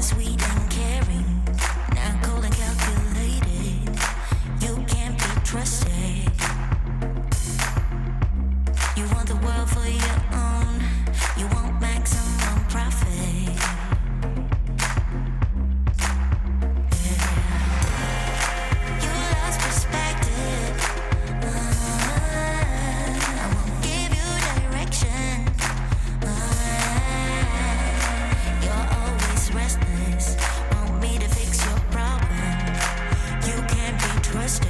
sweet and caring, not cold and calculated. You can't be trusted. You want the world for your own. You want maximum profit. Yeah. You lost perspective. I won't give you direction. You're always restless. Want me to fix your problem. You can't be trusted.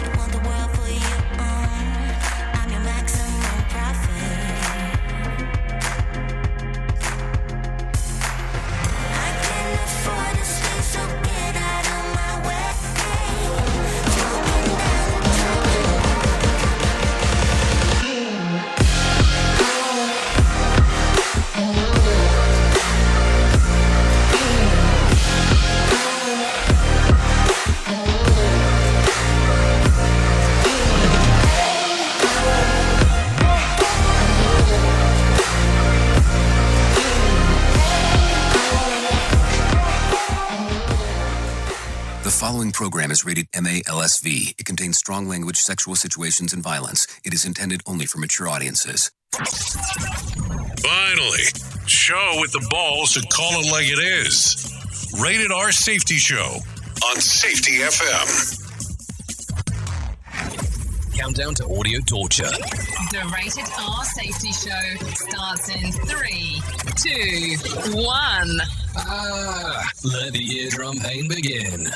You want the world for your own. I'm your maximum profit. I can't afford to stay, so get out of my way. Smoking down, The following program is rated MA-LSV. It contains strong language, sexual situations, and violence. It is intended only for mature audiences. Finally, show with the balls to call it like it is. Rated R Safety Show on Safety FM. Countdown to audio torture. The Rated R Safety Show starts in 3, 2, 1. Let the eardrum pain begin.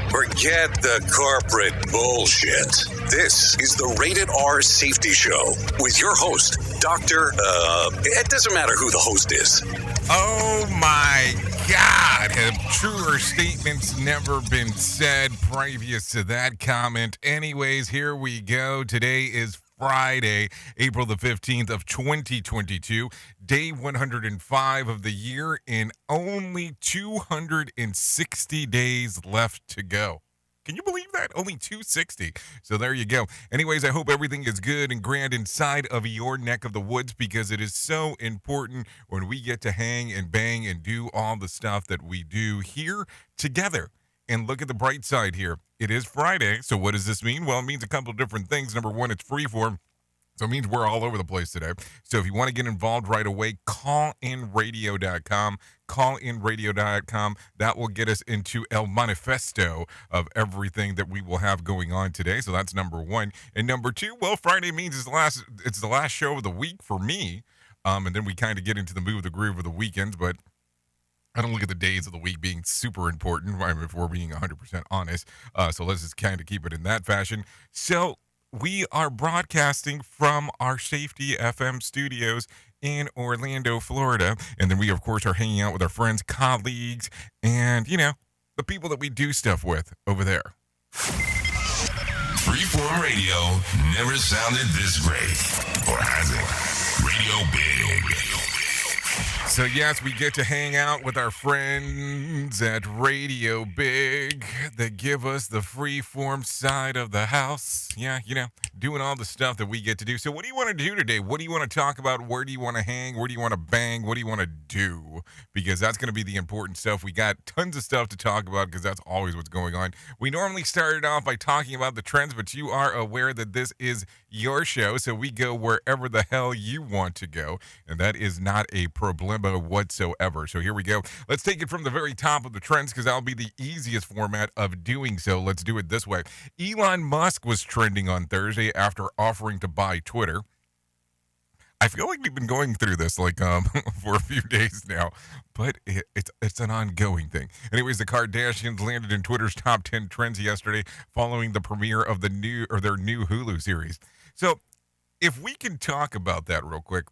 Forget the corporate bullshit. This is the Rated R Safety Show with your host, Dr. It doesn't matter who the host is. Oh my God, have truer statements never been said previous to that comment? Anyways, here we go. Today is Friday, April the 15th of 2022, day 105 of the year, and only 260 days left to go. Can you believe that? Only 260. So there you go. Anyways, I hope everything is good and grand inside of your neck of the woods, because it is so important when we get to hang and bang and do all the stuff that we do here together. And look at the bright side here. It is Friday. So what does this mean? Well, it means a couple of different things. Number one, it's freeform. So it means we're all over the place today. So if you want to get involved right away, callinradio.com. Callinradio.com. That will get us into El Manifesto of everything that we will have going on today. So that's number one. And number two, well, Friday means it's the last show of the week for me. And then we kind of get into the move, the groove of the weekends. But I don't look at the days of the week being super important, if we're being 100% honest. So let's just kind of keep it in that fashion. So we are broadcasting from our Safety FM studios in Orlando, Florida. And then we, of course, are hanging out with our friends, colleagues, and, the people that we do stuff with over there. Freeform radio never sounded this great. Or has it? Radio Big. So, yes, we get to hang out with our friends at Radio Big that give us the freeform side of the house. Yeah, doing all the stuff that we get to do. So what do you want to do today? What do you want to talk about? Where do you want to hang? Where do you want to bang? What do you want to do? Because that's going to be the important stuff. We got tons of stuff to talk about because that's always what's going on. We normally started off by talking about the trends, but you are aware that this is your show, so we go wherever the hell you want to go, and that is not a problema whatsoever. So here we go. Let's take it from the very top of the trends because that'll be the easiest format of doing so. Let's do it this way. Elon Musk was trending on Thursday after offering to buy Twitter. I feel like we've been going through this for a few days now, but it's an ongoing thing. Anyways, the Kardashians landed in Twitter's top 10 trends yesterday following the premiere of their new Hulu series. So if we can talk about that real quick,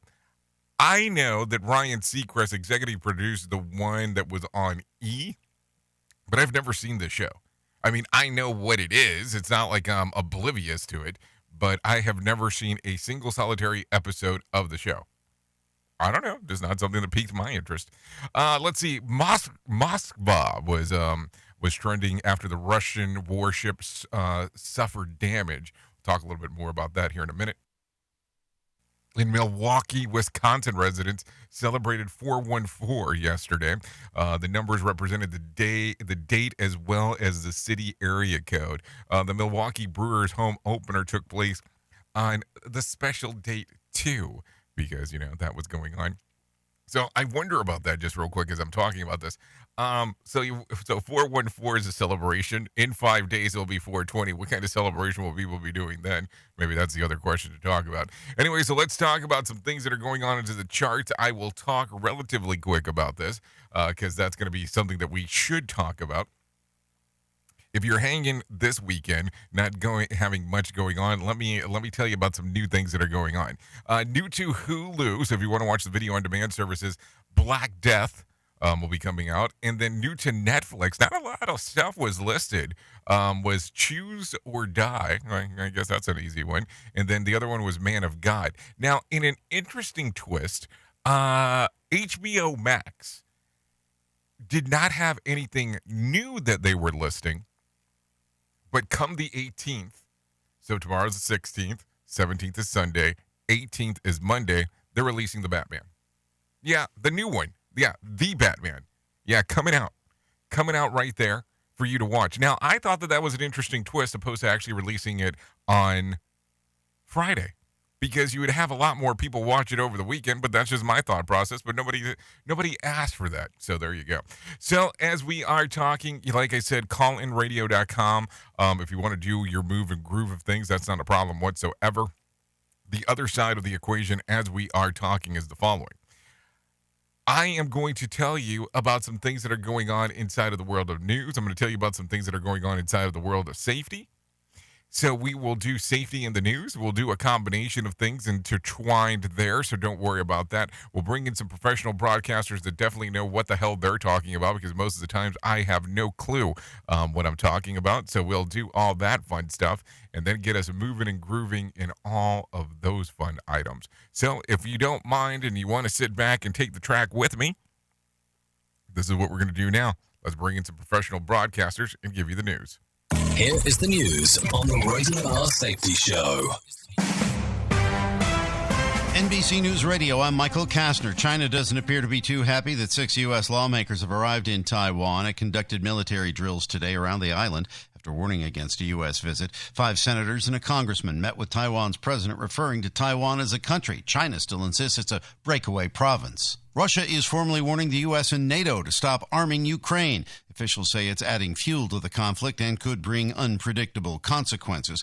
I know that Ryan Seacrest executive produced the one that was on E, but I've never seen this show. I mean, I know what it is. It's not like I'm oblivious to it, but I have never seen a single solitary episode of the show. I don't know. Just not something that piqued my interest. Let's see. Moskva was trending after the Russian warships suffered damage. We'll talk a little bit more about that here in a minute. In Milwaukee, Wisconsin, residents celebrated 414 yesterday. The numbers represented the date, as well as the city area code. The Milwaukee Brewers home opener took place on the special date, too, because, that was going on. So I wonder about that just real quick as I'm talking about this. So 414 is a celebration. In 5 days, it'll be 420. What kind of celebration will people be doing then? Maybe that's the other question to talk about. Anyway, so let's talk about some things that are going on into the charts. I will talk relatively quick about this because that's going to be something that we should talk about. If you're hanging this weekend, having much going on, let me tell you about some new things that are going on. New to Hulu, so if you want to watch the video on demand services, Black Death will be coming out. And then new to Netflix, not a lot of stuff was listed, was Choose or Die. I guess that's an easy one. And then the other one was Man of God. Now, in an interesting twist, HBO Max did not have anything new that they were listing. But come the 18th, so tomorrow's the 16th, 17th is Sunday, 18th is Monday, they're releasing the Batman. Yeah, the new one. Yeah, the Batman. Yeah, coming out right there for you to watch. Now, I thought that was an interesting twist opposed to actually releasing it on Friday, because you would have a lot more people watch it over the weekend, but that's just my thought process, but nobody asked for that, so there you go. So as we are talking, like I said, callinradio.com, if you want to do your move and groove of things, that's not a problem whatsoever. The other side of the equation as we are talking is the following. I am going to tell you about some things that are going on inside of the world of news. I'm going to tell you about some things that are going on inside of the world of safety. So we will do safety in the news. We'll do a combination of things intertwined there, so don't worry about that. We'll bring in some professional broadcasters that definitely know what the hell they're talking about, because most of the times I have no clue what I'm talking about. So we'll do all that fun stuff and then get us moving and grooving in all of those fun items. So if you don't mind and you want to sit back and take the track with me, this is what we're going to do now. Let's bring in some professional broadcasters and give you the news. Here is the news on the Rated R Safety Show. NBC News Radio, I'm Michael Kastner. China doesn't appear to be too happy that 6 U.S. lawmakers have arrived in Taiwan. It conducted military drills today around the island after warning against a U.S. visit. 5 senators and a congressman met with Taiwan's president, referring to Taiwan as a country. China still insists it's a breakaway province. Russia is formally warning the U.S. and NATO to stop arming Ukraine. Officials say it's adding fuel to the conflict and could bring unpredictable consequences.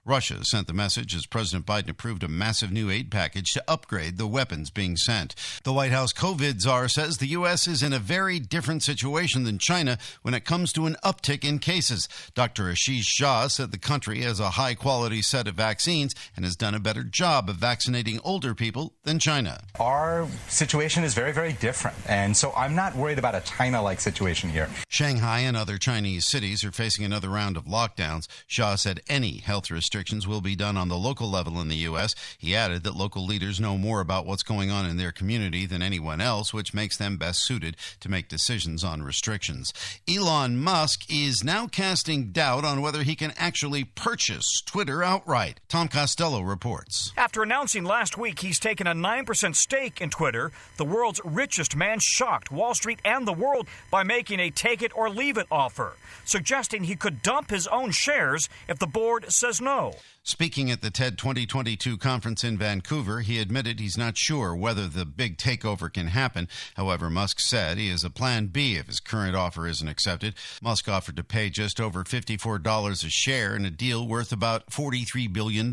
Russia sent the message as President Biden approved a massive new aid package to upgrade the weapons being sent. The White House COVID czar says the U.S. is in a very different situation than China when it comes to an uptick in cases. Dr. Ashish Jha said the country has a high-quality set of vaccines and has done a better job of vaccinating older people than China. Our situation is very, very different, and so I'm not worried about a China-like situation here. Shanghai and other Chinese cities are facing another round of lockdowns. Jha said any health restrictions will be done on the local level in the U.S. He added that local leaders know more about what's going on in their community than anyone else, which makes them best suited to make decisions on restrictions. Elon Musk is now casting doubt on whether he can actually purchase Twitter outright. Tom Costello reports. After announcing last week he's taken a 9% stake in Twitter, the world's richest man shocked Wall Street and the world by making a take-it-or-leave-it offer, suggesting he could dump his own shares if the board says no. Speaking at the TED 2022 conference in Vancouver, he admitted he's not sure whether the big takeover can happen. However, Musk said he has a plan B if his current offer isn't accepted. Musk offered to pay just over $54 a share in a deal worth about $43 billion.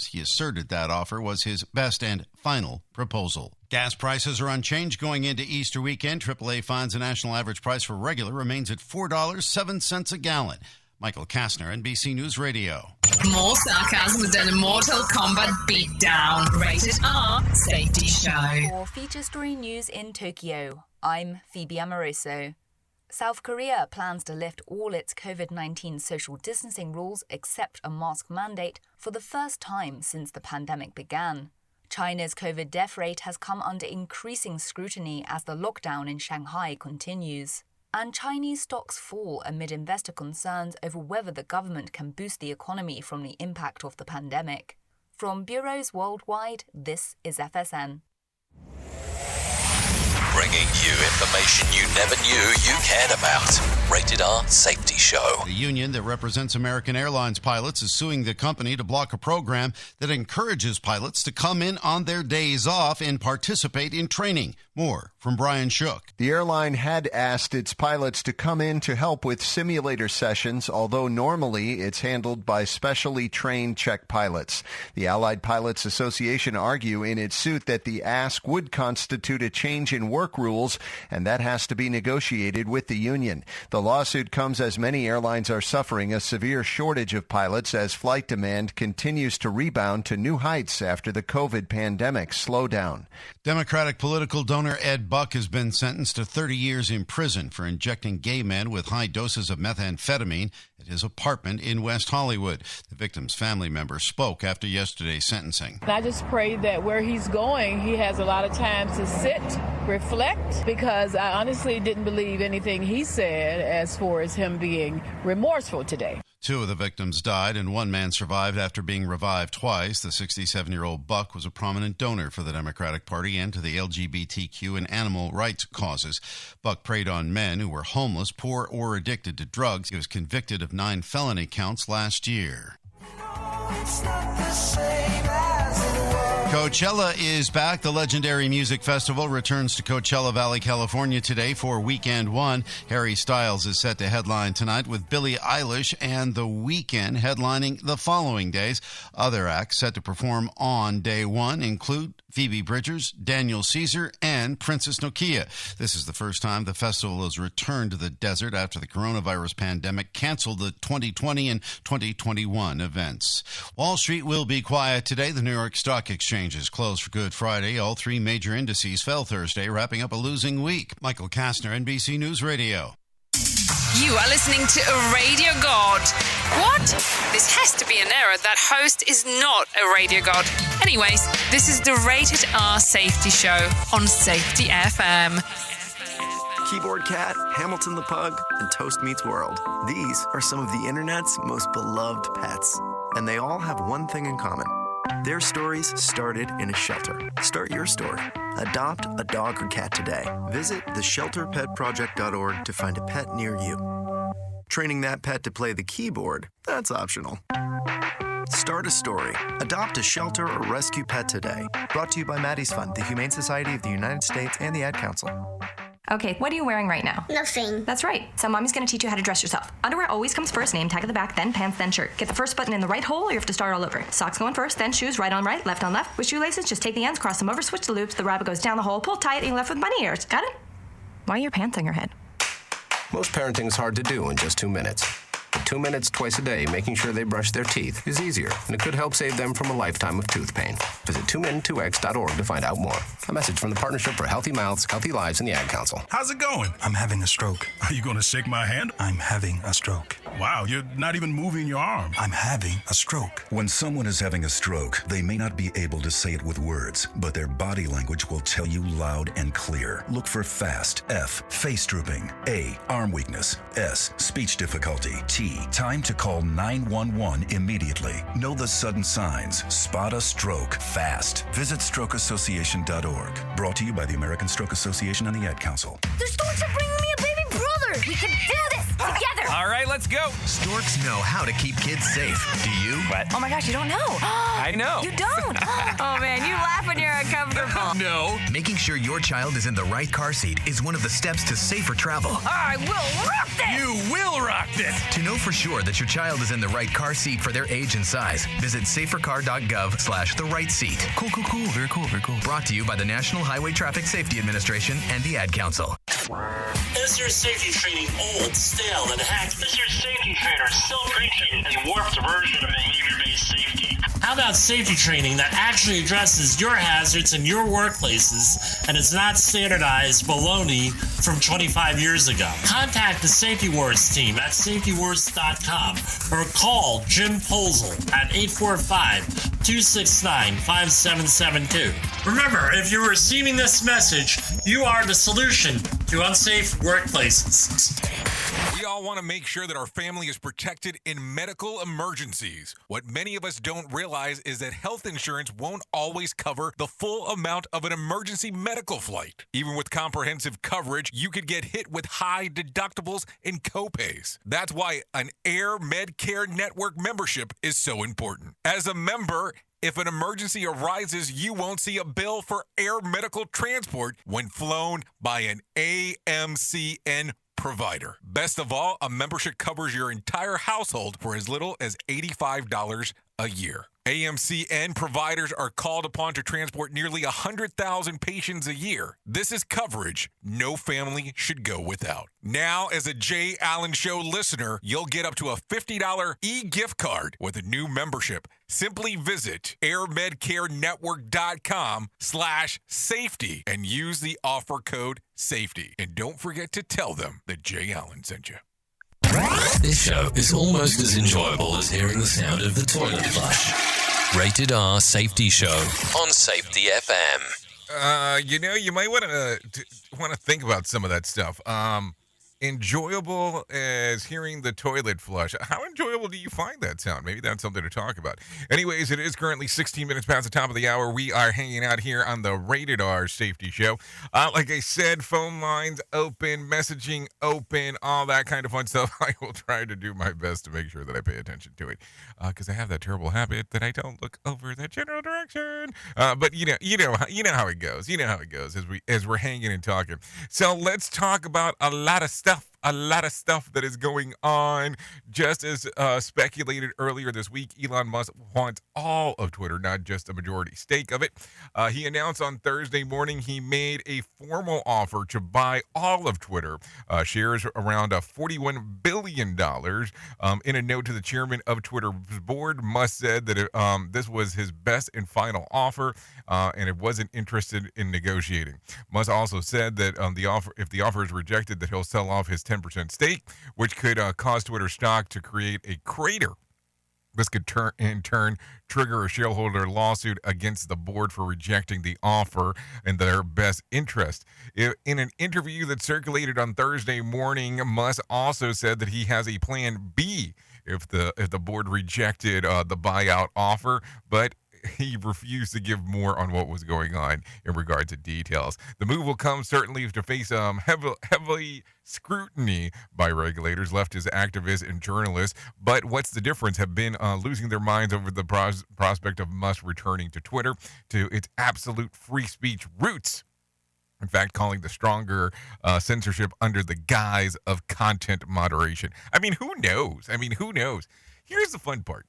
He asserted that offer was his best and final proposal. Gas prices are unchanged going into Easter weekend. AAA finds the national average price for regular remains at $4.07 a gallon. Michael Kastner, NBC News Radio. More sarcasm than a Mortal Kombat beatdown. Rated R Safety Show. For feature story news in Tokyo, I'm Phoebe Amoroso. South Korea plans to lift all its COVID-19 social distancing rules except a mask mandate for the first time since the pandemic began. China's COVID death rate has come under increasing scrutiny as the lockdown in Shanghai continues. And Chinese stocks fall amid investor concerns over whether the government can boost the economy from the impact of the pandemic. From bureaus worldwide, this is FSN. Bringing you information you never knew you cared about. Rated R Safety Show. The union that represents American Airlines pilots is suing the company to block a program that encourages pilots to come in on their days off and participate in training. More from Brian Shook. The airline had asked its pilots to come in to help with simulator sessions, although normally it's handled by specially trained check pilots. The Allied Pilots Association argue in its suit that the ask would constitute a change in work rules, and that has to be negotiated with the union. The lawsuit comes as many airlines are suffering a severe shortage of pilots as flight demand continues to rebound to new heights after the COVID pandemic slowdown. Democratic political donor Ed Buck has been sentenced to 30 years in prison for injecting gay men with high doses of methamphetamine at his apartment in West Hollywood. The victim's family member spoke after yesterday's sentencing. I just pray that where he's going, he has a lot of time to sit, reflect, because I honestly didn't believe anything he said as far as him being remorseful today. 2 of the victims died and 1 man survived after being revived twice. The 67-year-old Buck was a prominent donor for the Democratic Party and to the LGBTQ and animal rights causes. Buck preyed on men who were homeless, poor, or addicted to drugs. He was convicted of 9 felony counts last year. Coachella is back. The legendary music festival returns to Coachella Valley, California today for weekend 1. Harry Styles is set to headline tonight with Billie Eilish and The Weeknd headlining the following days. Other acts set to perform on day 1 include Phoebe Bridgers, Daniel Caesar, and Princess Nokia. This is the first time the festival has returned to the desert after the coronavirus pandemic canceled the 2020 and 2021 events. Wall Street will be quiet today. The New York Stock Exchange is closed for Good Friday. All 3 major indices fell Thursday, wrapping up a losing week. Michael Kastner, NBC News Radio. You are listening to a radio god. What? This has to be an error. That host is not a radio god. Anyways, this is the Rated R Safety Show on Safety FM. Keyboard Cat, Hamilton the Pug, and Toast Meets World. These are some of the internet's most beloved pets. And they all have one thing in common. Their stories started in a shelter. Start your story. Adopt a dog or cat today. Visit theshelterpetproject.org to find a pet near you. Training that pet to play the keyboard, that's optional. Start a story. Adopt a shelter or rescue pet today. Brought to you by Maddie's Fund, the Humane Society of the United States, and the Ad Council. Okay, what are you wearing right now? Nothing. That's right. So mommy's going to teach you how to dress yourself. Underwear always comes first, name tag at the back, then pants, then shirt. Get the first button in the right hole or you have to start all over. Socks going first, then shoes, right on right, left on left. With shoelaces, just take the ends, cross them over, switch the loops, the rabbit goes down the hole, pull tight, and you're left with bunny ears. Got it? Why are your pants on your head? Most parenting is hard to do in just 2 minutes. But 2 minutes twice a day making sure they brush their teeth is easier, and it could help save them from a lifetime of tooth pain. Visit 2min2x.org to find out more. A message from the Partnership for Healthy Mouths, Healthy Lives, and the Ad Council. How's it going? I'm having a stroke. Are you going to shake my hand? I'm having a stroke. Wow, you're not even moving your arm. I'm having a stroke. When someone is having a stroke, they may not be able to say it with words, but their body language will tell you loud and clear. Look for FAST. F, face drooping. A, arm weakness. S, speech difficulty. T, time to call 911 immediately. Know the sudden signs. Spot a stroke fast. Visit strokeassociation.org. Brought to you by the American Stroke Association and the Ad Council. The storks are bringing me a baby brother. We can do this together. All right, let's go. Storks know how to keep kids safe. Do you? What? Oh my gosh, you don't know. I know. You don't. Oh man, you laugh when you're uncomfortable. No. Making sure your child is in the right car seat is one of the steps to safer travel. I will rock this. You will rock this. To know for sure that your child is in the right car seat for their age and size, visit safercar.gov/the right seat. Cool. Very cool. Brought to you by the National Highway Traffic Safety Administration and the Ad Council. Is your safety training old, stale, and hacked? Is your safety trainer still preaching a warped version of behavior-based safety? How about safety training that actually addresses your hazards in your workplaces and is not standardized baloney from 25 years ago? Contact the Safety Wars team at safetywars.com or call Jim Posel at 845-269-5772. Remember, if you're receiving this message, you are the solution to unsafe workplaces. We all want to make sure that our family is protected in medical emergencies. What many of us don't realize is that health insurance won't always cover the full amount of an emergency medical flight. Even with comprehensive coverage, you could get hit with high deductibles and copays. That's why an Air Medcare Network membership is so important. As a member, if an emergency arises, you won't see a bill for air medical transport when flown by an AMCN provider. Best of all, a membership covers your entire household for as little as $85 a year. AMCN providers are called upon to transport nearly 100,000 patients a year. This is coverage no family should go without. Now, as a Jay Allen Show listener, you'll get up to a $50 e-gift card with a new membership. Simply visit airmedcarenetwork.com/safety and use the offer code SAFETY. And don't forget to tell them that Jay Allen sent you. This show is almost as enjoyable as hearing the sound of the toilet flush. Rated R Safety Show on Safety FM. You might want to think about some of that stuff. Enjoyable as hearing the toilet flush. How enjoyable do you find that sound? Maybe that's something to talk about. Anyways, it is currently 16 minutes past the top of the hour. We are hanging out here on the Rated R Safety Show. Like I said, phone lines open, messaging open, all that kind of fun stuff. I will try to do my best to make sure that I pay attention to it, because I have that terrible habit that I don't look over the general direction. But you know how it goes. You know how it goes as we're hanging and talking. So let's talk about a lot of stuff that is going on. Just as speculated earlier this week, Elon Musk wants all of Twitter, not just a majority stake of it. He announced on Thursday morning he made a formal offer to buy all of Twitter, shares around $41 billion. In a note to the chairman of Twitter's board, Musk said that this was his best and final offer, and it wasn't interested in negotiating. Musk also said that if the offer is rejected, that he'll sell off his 10% stake, which could cause Twitter stock to create a crater. This could in turn trigger a shareholder lawsuit against the board for rejecting the offer in their best interest. In an interview that circulated on Thursday morning, Musk also said that he has a plan B if the board rejected the buyout offer, but he refused to give more on what was going on in regard to details. The move will come certainly to face heavily scrutiny by regulators, leftist activists, and journalists. But what's the difference? Have been losing their minds over the prospect of Musk returning to Twitter to its absolute free speech roots. In fact, calling the stronger censorship under the guise of content moderation. I mean, who knows? Here's the fun part.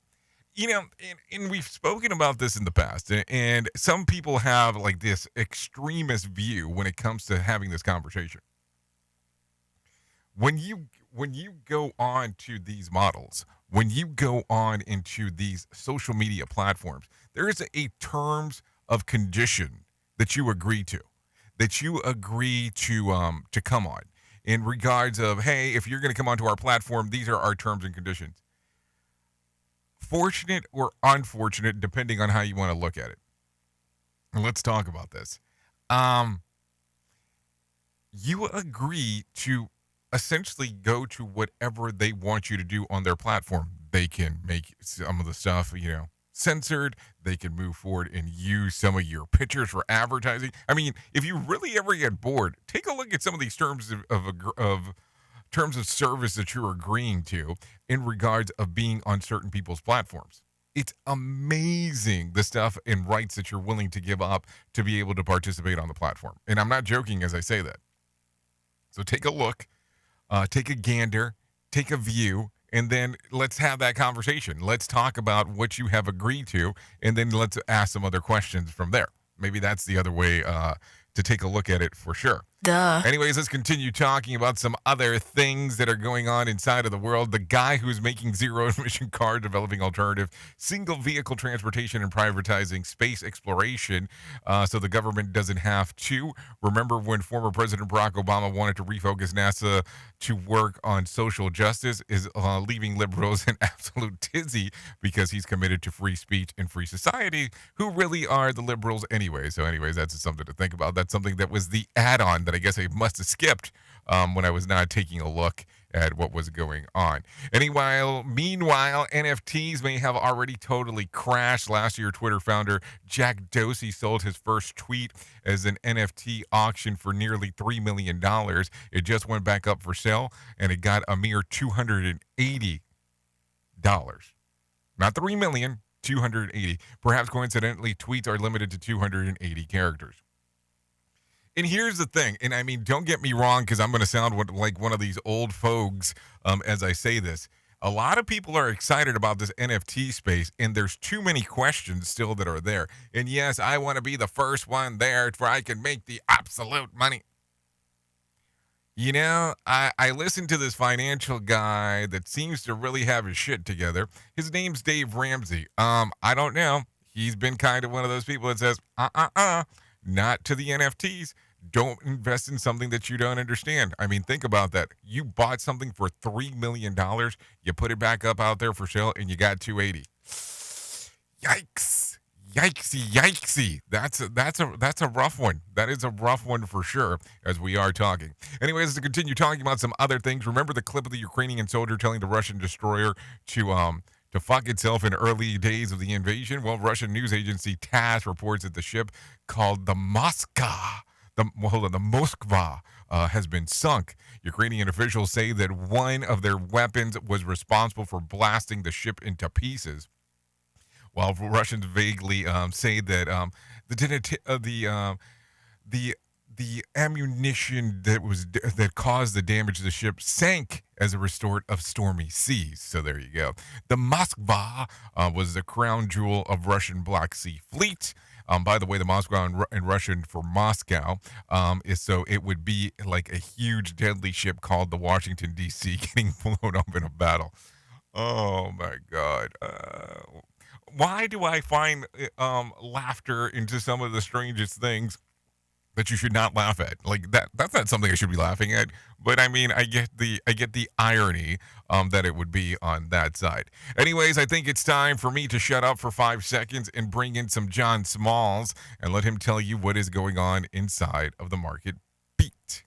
And we've spoken about this in the past, and some people have like this extremist view when it comes to having this conversation. When you go on to these models, when you go on into these social media platforms, there is a terms of condition that you agree to come on in regards of, hey, if you're going to come onto our platform, these are our terms and conditions. Fortunate or unfortunate, depending on how you want to look at it. Let's talk about this. You agree to essentially go to whatever they want you to do on their platform. They can make some of the stuff, censored. They can move forward and use some of your pictures for advertising. I mean, if you really ever get bored, take a look at some of these terms of terms of service that you're agreeing to in regards of being on certain people's platforms. It's amazing the stuff and rights that you're willing to give up to be able to participate on the platform. And I'm not joking as I say that. So take a look, take a gander, take a view, and then let's have that conversation. Let's talk about what you have agreed to, and then let's ask some other questions from there. Maybe that's the other way to take a look at it for sure. Duh. Anyways, let's continue talking about some other things that are going on inside of the world. The guy who's making zero-emission car, developing alternative single-vehicle transportation and privatizing space exploration so the government doesn't have to. Remember when former President Barack Obama wanted to refocus NASA to work on social justice, is leaving liberals in absolute tizzy because he's committed to free speech and free society. Who really are the liberals anyway? So anyways, that's something to think about. That's something that was the add-on that I guess I must have skipped when I was not taking a look at what was going on. Meanwhile, NFTs may have already totally crashed. Last year, Twitter founder Jack Dorsey sold his first tweet as an NFT auction for nearly $3 million. It just went back up for sale, and it got a mere $280. Not $3 million, $280. Perhaps coincidentally, tweets are limited to 280 characters. And here's the thing, and I mean, don't get me wrong, because I'm going to sound like one of these old folks as I say this. A lot of people are excited about this NFT space, and there's too many questions still that are there. And yes, I want to be the first one there where I can make the absolute money. You know, I listened to this financial guy that seems to really have his shit together. His name's Dave Ramsey. I don't know. He's been kind of one of those people that says, not to the NFTs. Don't invest in something that you don't understand. I mean, think about that. You bought something for $3 million. You put it back up out there for sale, and you got $280. Yikes. Yikesy. That's a rough one. That is a rough one for sure, as we are talking. Anyways, to continue talking about some other things, remember the clip of the Ukrainian soldier telling the Russian destroyer to fuck itself in early days of the invasion? Well, Russian news agency TASS reports that the ship called the Moskva has been sunk. Ukrainian officials say that one of their weapons was responsible for blasting the ship into pieces, while Russians vaguely say that the ammunition that caused the damage to the ship sank as a result of stormy seas. So there you go. The Moskva was the crown jewel of Russian Black Sea Fleet. By the way, the Moskva in Russian for Moscow it would be like a huge deadly ship called the Washington, D.C. getting blown up in a battle. Oh, my God. Why do I find laughter into some of the strangest things that you should not laugh at? Like that's not something I should be laughing at, but I mean, I get the irony that it would be on that side. Anyways, I think it's time for me to shut up for 5 seconds and bring in some John Smalls and let him tell you what is going on inside of the market beat.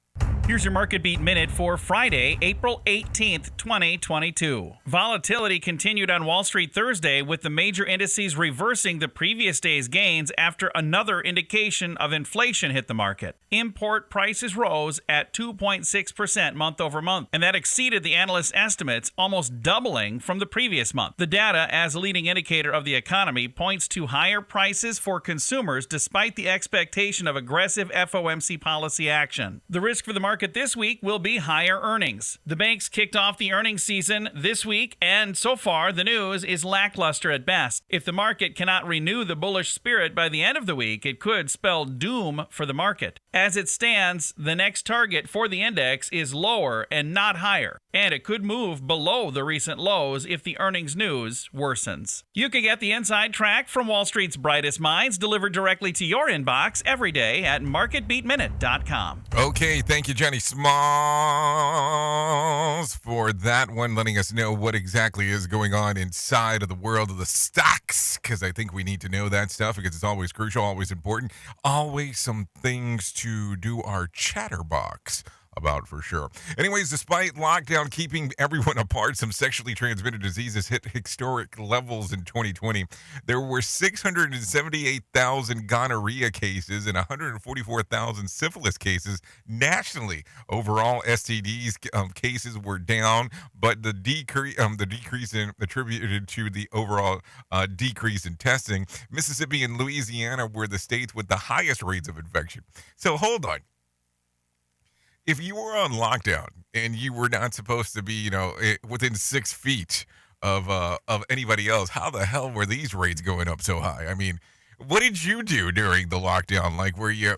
Here's your Market Beat Minute for Friday, April 18th, 2022. Volatility continued on Wall Street Thursday, with the major indices reversing the previous day's gains after another indication of inflation hit the market. Import prices rose at 2.6% month over month, and that exceeded the analysts' estimates, almost doubling from the previous month. The data, as a leading indicator of the economy, points to higher prices for consumers despite the expectation of aggressive FOMC policy action. The risk for the market this week will be higher earnings. The banks kicked off the earnings season this week, and so far the news is lackluster at best. If the market cannot renew the bullish spirit by the end of the week, it could spell doom for the market. As it stands, the next target for the index is lower and not higher, and it could move below the recent lows if the earnings news worsens. You can get the inside track from Wall Street's brightest minds delivered directly to your inbox every day at marketbeatminute.com. Okay, thank you, Johnny Smalls, for that one, letting us know what exactly is going on inside of the world of the stocks, because I think we need to know that stuff, because it's always crucial, always important, always some things to do our chatterbox about for sure. Anyways, despite lockdown keeping everyone apart, some sexually transmitted diseases hit historic levels in 2020. There were 678,000 gonorrhea cases and 144,000 syphilis cases nationally. Overall, STDs cases were down, but the decrease attributed to the overall decrease in testing. Mississippi and Louisiana were the states with the highest rates of infection. So hold on. If you were on lockdown and you were not supposed to be, within 6 feet of anybody else, how the hell were these rates going up so high? I mean, what did you do during the lockdown? Like, were you?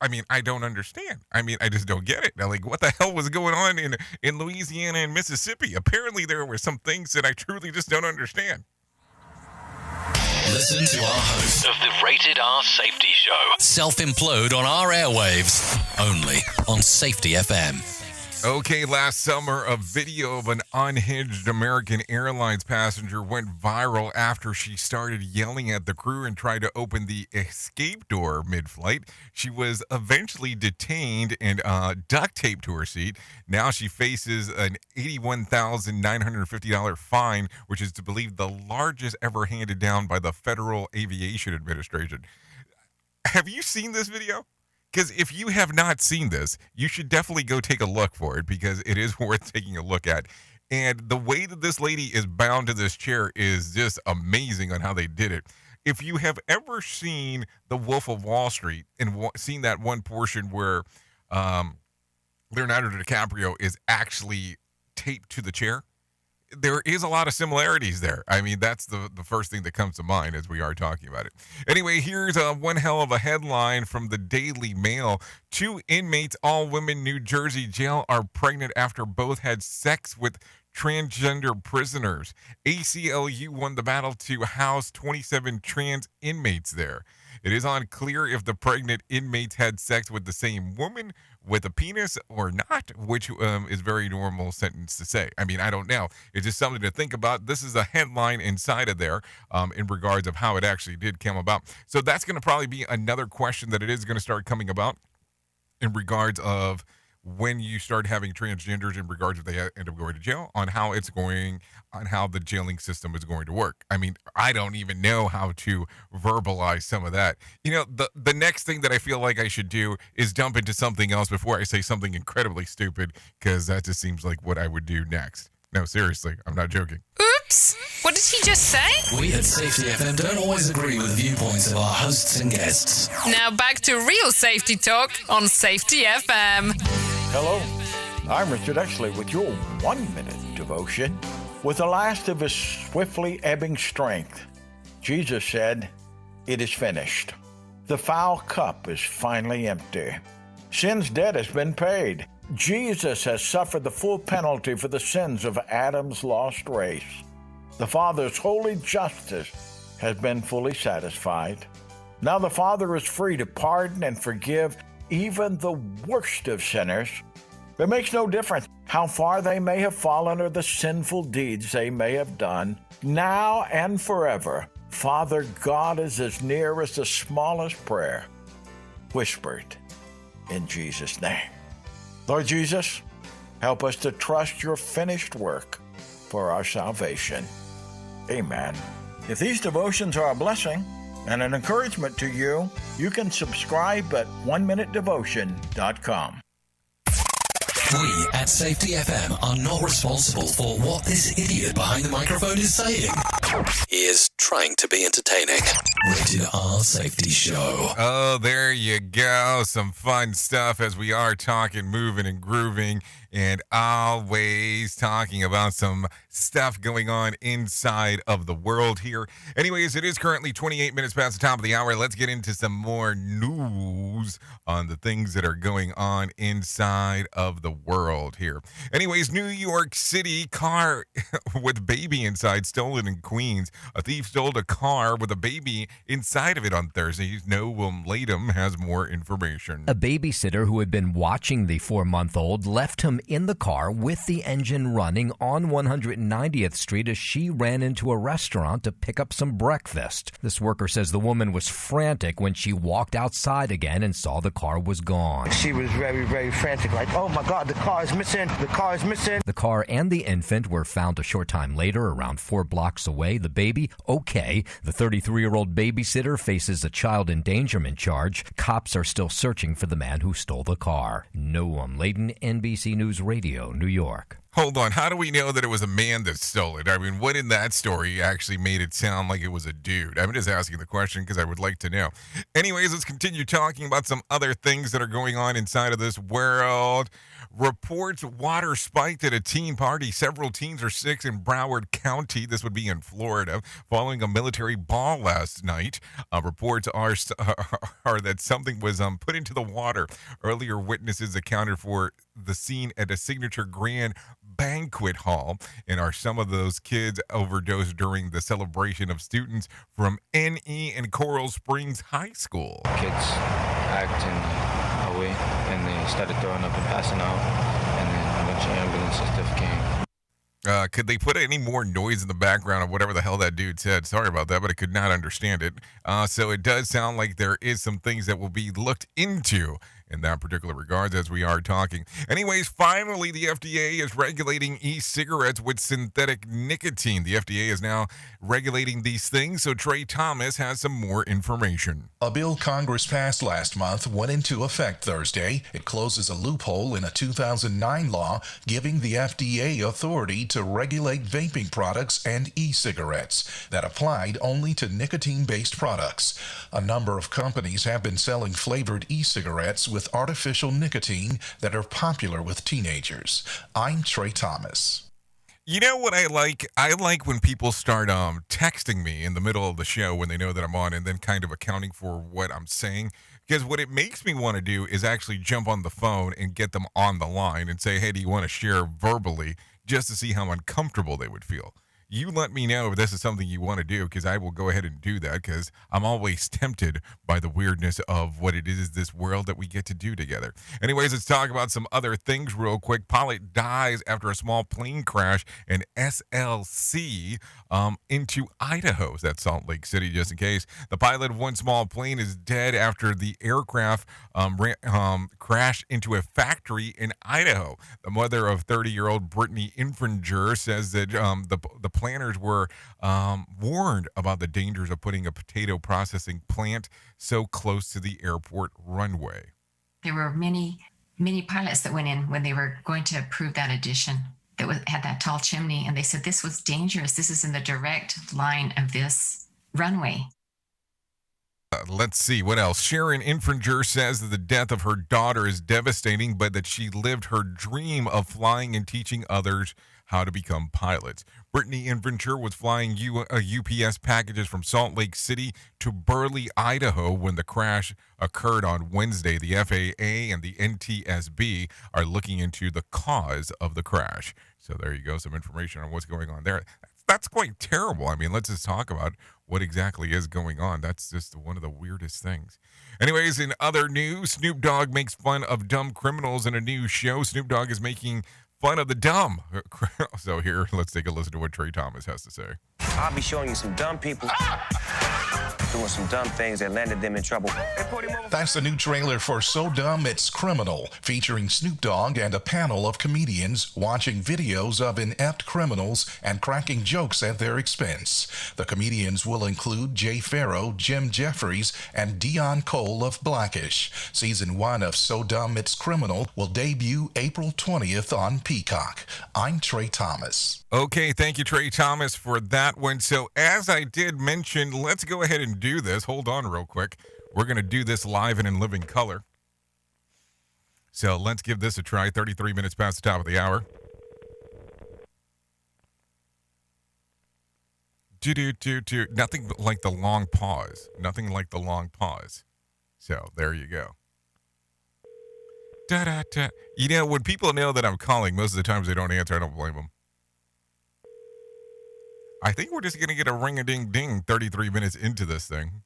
I mean, I don't understand. I mean, I just don't get it. Like, what the hell was going on in Louisiana and Mississippi? Apparently, there were some things that I truly just don't understand. Listen to our host of the Rated R Safety Show self-implode on our airwaves, only on Safety FM. Okay, last summer, a video of an unhinged American Airlines passenger went viral after she started yelling at the crew and tried to open the escape door mid-flight. She was eventually detained and duct taped to her seat. Now she faces an $81,950 fine, which is to believe the largest ever handed down by the Federal Aviation Administration. Have you seen this video? Because if you have not seen this, you should definitely go take a look for it because it is worth taking a look at. And the way that this lady is bound to this chair is just amazing on how they did it. If you have ever seen The Wolf of Wall Street and seen that one portion where Leonardo DiCaprio is actually taped to the chair, there is a lot of similarities there. I mean, that's the first thing that comes to mind as we are talking about it. Anyway, here's one hell of a headline from the Daily Mail. 2 inmates, all women, New Jersey jail are pregnant after both had sex with transgender prisoners. ACLU won the battle to house 27 trans inmates there. It is unclear if the pregnant inmates had sex with the same woman with a penis or not, which is a very normal sentence to say. I mean, I don't know. It's just something to think about. This is a headline inside of there in regards of how it actually did come about. So that's going to probably be another question that it is going to start coming about in regards of when you start having transgenders in regards if they end up going to jail, on how it's going, on how the jailing system is going to work. I mean, I don't even know how to verbalize some of that. You know, the next thing that I feel like I should do is dump into something else before I say something incredibly stupid, because that just seems like what I would do next. No, seriously, I'm not joking. Oops! What did he just say? We at Safety FM don't always agree with the viewpoints of our hosts and guests. Now back to real safety talk on Safety FM. Hello, I'm Richard Exley with your 1-minute devotion. With the last of his swiftly ebbing strength, Jesus said, "It is finished." The foul cup is finally empty. Sin's debt has been paid. Jesus has suffered the full penalty for the sins of Adam's lost race. The Father's holy justice has been fully satisfied. Now the Father is free to pardon and forgive even the worst of sinners. It makes no difference how far they may have fallen or the sinful deeds they may have done. Now and forever, Father God is as near as the smallest prayer, whispered in Jesus' name. Lord Jesus, help us to trust your finished work for our salvation. Amen. If these devotions are a blessing and an encouragement to you, you can subscribe at oneminutedevotion.com. We at Safety FM are not responsible for what this idiot behind the microphone is saying. He is trying to be entertaining. Rated R Safety Show. Oh, there you go. Some fun stuff as we are talking, moving and grooving, and always talking about some stuff going on inside of the world here. Anyways, it is currently 28 minutes past the top of the hour. Let's get into some more news on the things that are going on inside of the world here. Anyways, New York City, car with baby inside stolen in Queens. A thief stole a car with a baby inside of it on Thursday. Noam Latham has more information. A babysitter who had been watching the 4-month-old left him in the car with the engine running on 190th Street as she ran into a restaurant to pick up some breakfast. This worker says the woman was frantic when she walked outside again and saw the car was gone. She was very, very frantic, like, oh my God, the car is missing, the car is missing. The car and the infant were found a short time later, around 4 blocks away. The baby, okay. The 33-year-old babysitter faces a child endangerment charge. Cops are still searching for the man who stole the car. Noam Laden, NBC News Radio, New York. Hold on. How do we know that it was a man that stole it? I mean, what in that story actually made it sound like it was a dude? I'm just asking the question because I would like to know. Anyways, let's continue talking about some other things that are going on inside of this world. Reports water spiked at a teen party. Several teens are sick in Broward County. This would be in Florida, following a military ball last night. Reports are that something was put into the water. Earlier witnesses accounted for the scene at a signature grand banquet hall, and are some of those kids overdosed during the celebration of students from NE and Coral Springs High School. Kids acting away, and they started throwing up and passing out, and then bunch of ambulance and stuff came. Could they put any more noise in the background of whatever the hell that dude said? Sorry about that, but I could not understand it. So it does sound like there is some things that will be looked into in that particular regards as we are talking. Anyways, finally, the FDA is regulating e-cigarettes with synthetic nicotine. The FDA is now regulating these things, so Trey Thomas has some more information. A bill Congress passed last month went into effect Thursday. It closes a loophole in a 2009 law giving the FDA authority to regulate vaping products and e-cigarettes that applied only to nicotine-based products. A number of companies have been selling flavored e-cigarettes with artificial nicotine that are popular with teenagers. I'm Trey Thomas. You know what I like? I like when people start texting me in the middle of the show when they know that I'm on and then kind of accounting for what I'm saying. Because what it makes me want to do is actually jump on the phone and get them on the line and say, hey, do you want to share verbally just to see how uncomfortable they would feel? You let me know if this is something you want to do, because I will go ahead and do that, because I'm always tempted by the weirdness of what it is, this world that we get to do together. Anyways, let's talk about some other things real quick. Pilot dies after a small plane crash in SLC into Idaho. That's Salt Lake City, just in case. The pilot of one small plane is dead after the aircraft crashed into a factory in Idaho. The mother of 30-year-old Brittany Infringer says that the planners were warned about the dangers of putting a potato processing plant so close to the airport runway. There were many pilots that went in when they were going to approve that addition that had that tall chimney, and they said this was dangerous. This is in the direct line of this runway. Let's see, what else? Sharon Infringer says that the death of her daughter is devastating, but that she lived her dream of flying and teaching others how to become pilots. Brittany Infringer was flying UPS packages from Salt Lake City to Burley, Idaho when the crash occurred on Wednesday. The FAA and the NTSB are looking into the cause of the crash. So there you go, some information on what's going on there. That's quite terrible. I mean, let's just talk about what exactly is going on. That's just one of the weirdest things. Anyways, in other news, Snoop Dogg makes fun of dumb criminals in a new show. Snoop Dogg is making fun of the dumb. So here, let's take a listen to what Trey Thomas has to say. I'll be showing you some dumb people doing some dumb things that landed them in trouble. That's the new trailer for So Dumb It's Criminal, featuring Snoop Dogg and a panel of comedians watching videos of inept criminals and cracking jokes at their expense. The comedians will include Jay Farrow, Jim Jeffries, and Dion Cole of Blackish. Season 1 of So Dumb It's Criminal will debut April 20th on Peacock. I'm Trey Thomas. Okay, thank you, Trey Thomas, for that one. So as I did mention, let's go ahead and do this. Hold on real quick. We're going to do this live and in living color. So let's give this a try. 33 minutes past the top of the hour. Nothing like the long pause. Nothing like the long pause. So there you go. Da-da-da. You know, when people know that I'm calling, most of the times they don't answer. I don't blame them. I think we're just going to get a ring-a-ding-ding 33 minutes into this thing.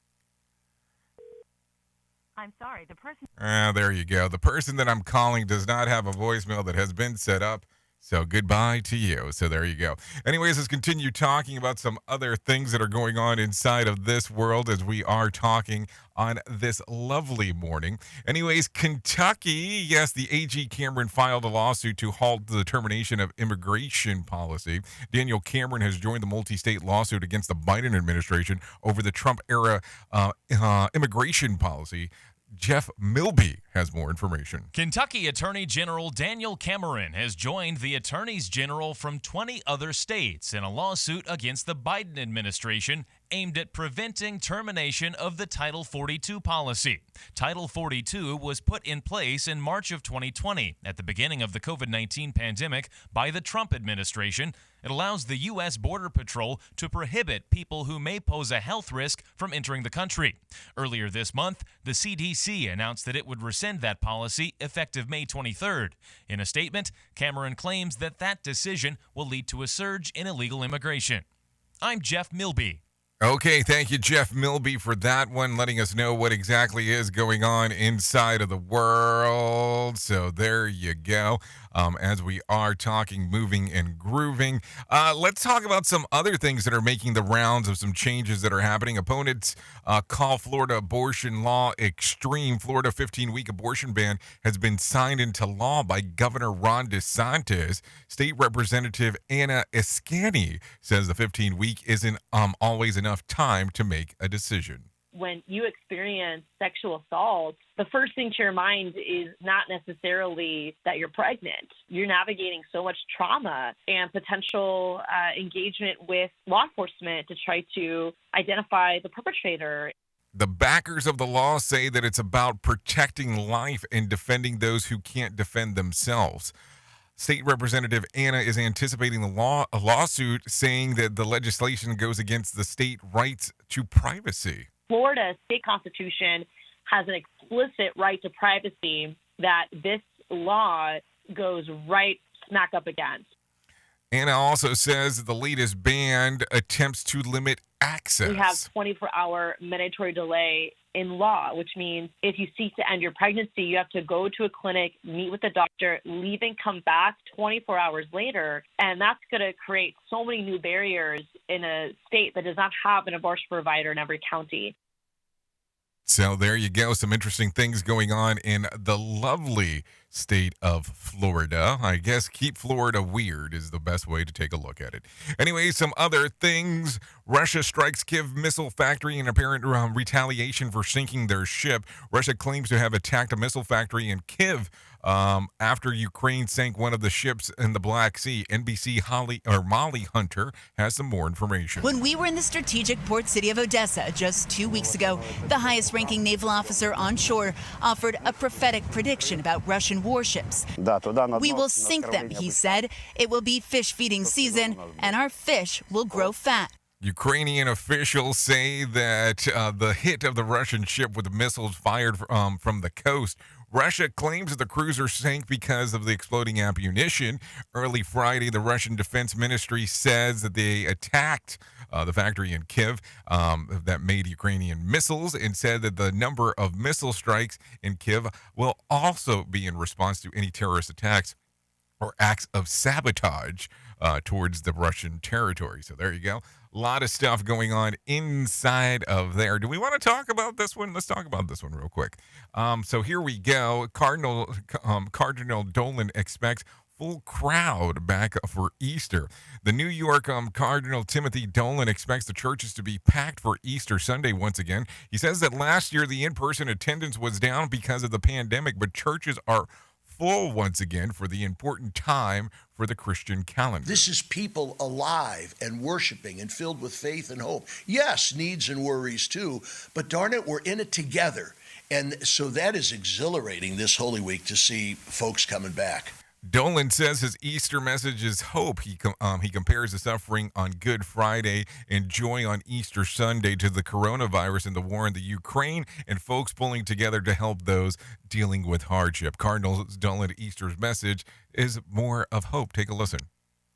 I'm sorry, the person... There you go. The person that I'm calling does not have a voicemail that has been set up. So goodbye to you. So there you go. Anyways, let's continue talking about some other things that are going on inside of this world as we are talking on this lovely morning. Anyways, Kentucky, yes, the AG Cameron filed a lawsuit to halt the termination of immigration policy. Daniel Cameron has joined the multi-state lawsuit against the Biden administration over the Trump-era immigration policy. Jeff Milby has more information. Kentucky Attorney General Daniel Cameron has joined the attorneys general from 20 other states in a lawsuit against the Biden administration aimed at preventing termination of the Title 42 policy. Title 42 was put in place in March of 2020 at the beginning of the COVID-19 pandemic by the Trump administration. It allows the U.S. Border Patrol to prohibit people who may pose a health risk from entering the country. Earlier this month, the CDC announced that it would rescind that policy effective May 23rd. In a statement, Cameron claims that that decision will lead to a surge in illegal immigration. I'm Jeff Milby. Okay, thank you, Jeff Milby, for that one, letting us know what exactly is going on inside of the world. So there you go. As we are talking, moving and grooving, let's talk about some other things that are making the rounds of some changes that are happening. Opponents call Florida abortion law extreme. Florida 15-week abortion ban has been signed into law by Governor Ron DeSantis. State Representative Anna Escani says the 15-week isn't always enough time to make a decision. When you experience sexual assault, the first thing to your mind is not necessarily that you're pregnant. You're navigating so much trauma and potential engagement with law enforcement to try to identify the perpetrator. The backers of the law say that it's about protecting life and defending those who can't defend themselves. State Representative Anna is anticipating a lawsuit saying that the legislation goes against the state rights to privacy. Florida's state constitution has an explicit right to privacy that this law goes right smack up against. Anna also says that the latest ban attempts to limit access. We have 24-hour mandatory delay in law, which means if you seek to end your pregnancy, you have to go to a clinic, meet with the doctor, leave and come back 24 hours later. And that's going to create so many new barriers in a state that does not have an abortion provider in every county. So there you go. Some interesting things going on in the lovely state of Florida. I guess keep Florida weird is the best way to take a look at it. Anyway, some other things. Russia strikes Kyiv missile factory in apparent retaliation for sinking their ship. Russia claims to have attacked a missile factory in Kyiv after Ukraine sank one of the ships in the Black Sea. NBC Molly Hunter has some more information. When we were in the strategic port city of Odessa just 2 weeks ago, the highest-ranking naval officer on shore offered a prophetic prediction about Russian warships. We will sink them, he said. It will be fish feeding season, and our fish will grow fat. Ukrainian officials say that the hit of the Russian ship with the missiles fired from the coast. Russia claims that the cruiser sank because of the exploding ammunition. Early Friday, the Russian Defense Ministry says that they attacked the factory in Kyiv that made Ukrainian missiles, and said that the number of missile strikes in Kyiv will also be in response to any terrorist attacks or acts of sabotage towards the Russian territory. So there you go. A lot of stuff going on inside of there. Do we want to talk about this one? Let's talk about this one real quick. So here we go. Cardinal Dolan expects full crowd back for Easter. The New York Cardinal Timothy Dolan expects the churches to be packed for Easter Sunday once again. He says that last year the in-person attendance was down because of the pandemic, but churches are full once again for the important time for the Christian calendar. This is people alive and worshiping and filled with faith and hope. Yes, needs and worries too, but darn it, we're in it together. And so that is exhilarating this Holy Week to see folks coming back. Dolan says his Easter message is hope. He compares the suffering on Good Friday and joy on Easter Sunday to the coronavirus and the war in the Ukraine, and folks pulling together to help those dealing with hardship. Cardinal Dolan Easter's message is more of hope. Take a listen.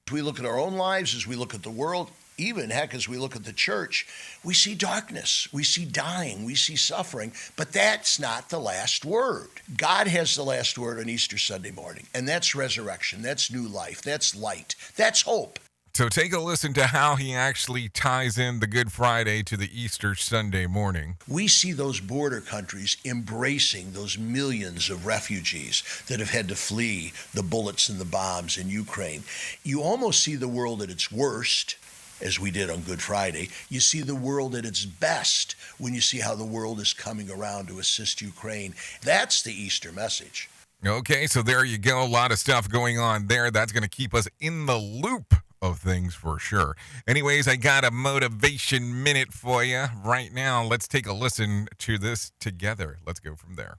As we look at our own lives, as we look at the world, even, heck, as we look at the church, we see darkness, we see dying, we see suffering, but that's not the last word. God has the last word on Easter Sunday morning, and that's resurrection, that's new life, that's light, that's hope. So take a listen to how he actually ties in the Good Friday to the Easter Sunday morning. We see those border countries embracing those millions of refugees that have had to flee the bullets and the bombs in Ukraine. You almost see the world at its worst, as we did on Good Friday. You see the world at its best when you see how the world is coming around to assist Ukraine. That's the Easter message. Okay, so there you go. A lot of stuff going on there. That's going to keep us in the loop of things for sure. Anyways, I got a motivation minute for you right now. Let's take a listen to this together. Let's go from there.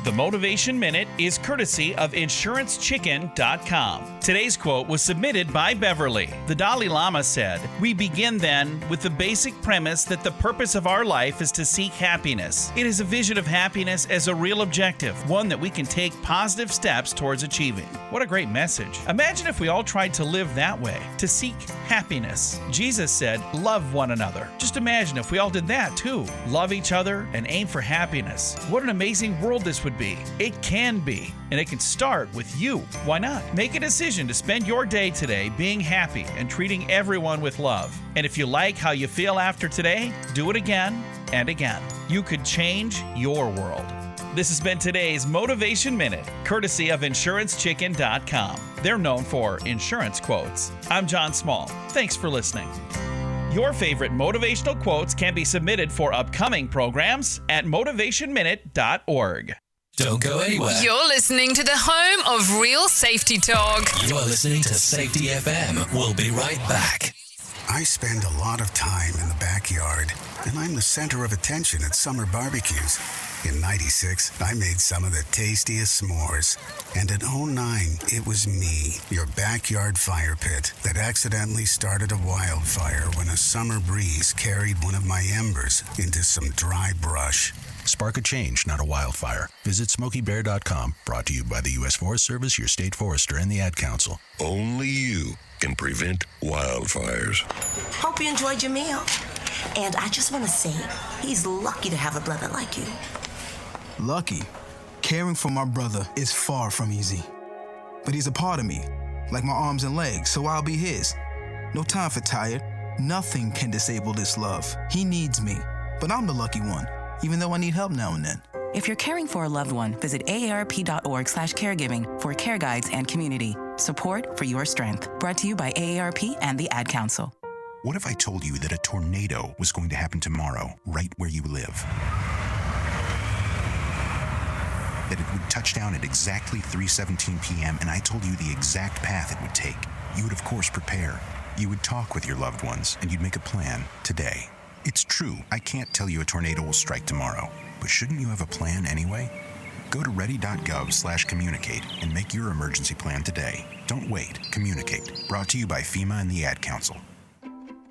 The Motivation Minute is courtesy of InsuranceChicken.com. Today's quote was submitted by Beverly. The Dalai Lama said, "We begin then with the basic premise that the purpose of our life is to seek happiness. It is a vision of happiness as a real objective, one that we can take positive steps towards achieving." What a great message. Imagine if we all tried to live that way, to seek happiness. Jesus said, "Love one another." Just imagine if we all did that too. Love each other and aim for happiness. What an amazing world this would be. It can be, and it can start with you. Why not? Make a decision to spend your day today being happy and treating everyone with love. And if you like how you feel after today, do it again and again. You could change your world. This has been today's Motivation Minute, courtesy of InsuranceChicken.com. They're known for insurance quotes. I'm John Small. Thanks for listening. Your favorite motivational quotes can be submitted for upcoming programs at motivationminute.org. Don't go anywhere. You're listening to the home of real safety talk. You are listening to Safety FM. We'll be right back. I spend a lot of time in the backyard, and I'm the center of attention at summer barbecues. In '96, I made some of the tastiest s'mores. And in '09, it was me, your backyard fire pit, that accidentally started a wildfire when a summer breeze carried one of my embers into some dry brush. Spark a change, not a wildfire. Visit SmokeyBear.com. Brought to you by the U.S. Forest Service, your state forester, and the Ad Council. Only you can prevent wildfires. Hope you enjoyed your meal. And I just want to say, he's lucky to have a brother like you. Lucky? Caring for my brother is far from easy. But he's a part of me, like my arms and legs, so I'll be his. No time for tired. Nothing can disable this love. He needs me, but I'm the lucky one, even though I need help now and then. If you're caring for a loved one, visit aarp.org/caregiving for care guides and community support for your strength. Brought to you by AARP and the Ad Council. What if I told you that a tornado was going to happen tomorrow, right where you live? That it would touch down at exactly 3:17 p.m., and I told you the exact path it would take. You would, of course, prepare. You would talk with your loved ones, and you'd make a plan today. It's true, I can't tell you a tornado will strike tomorrow, but shouldn't you have a plan anyway? Go to ready.gov/communicate and make your emergency plan today. Don't wait. Communicate. Brought to you by FEMA and the Ad Council.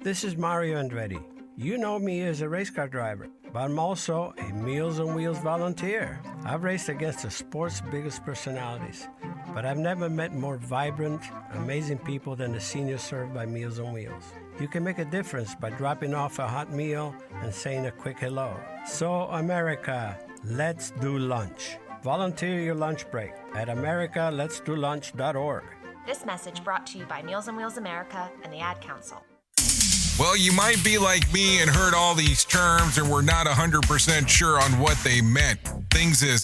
This is Mario Andretti. You know me as a race car driver, but I'm also a Meals on Wheels volunteer. I've raced against the sport's biggest personalities, but I've never met more vibrant, amazing people than the seniors served by Meals on Wheels. You can make a difference by dropping off a hot meal and saying a quick hello. So, America, let's do lunch. Volunteer your lunch break at americaletsdolunch.org. This message brought to you by Meals on Wheels America and the Ad Council. Well, you might be like me and heard all these terms and were not 100% sure on what they meant. Things as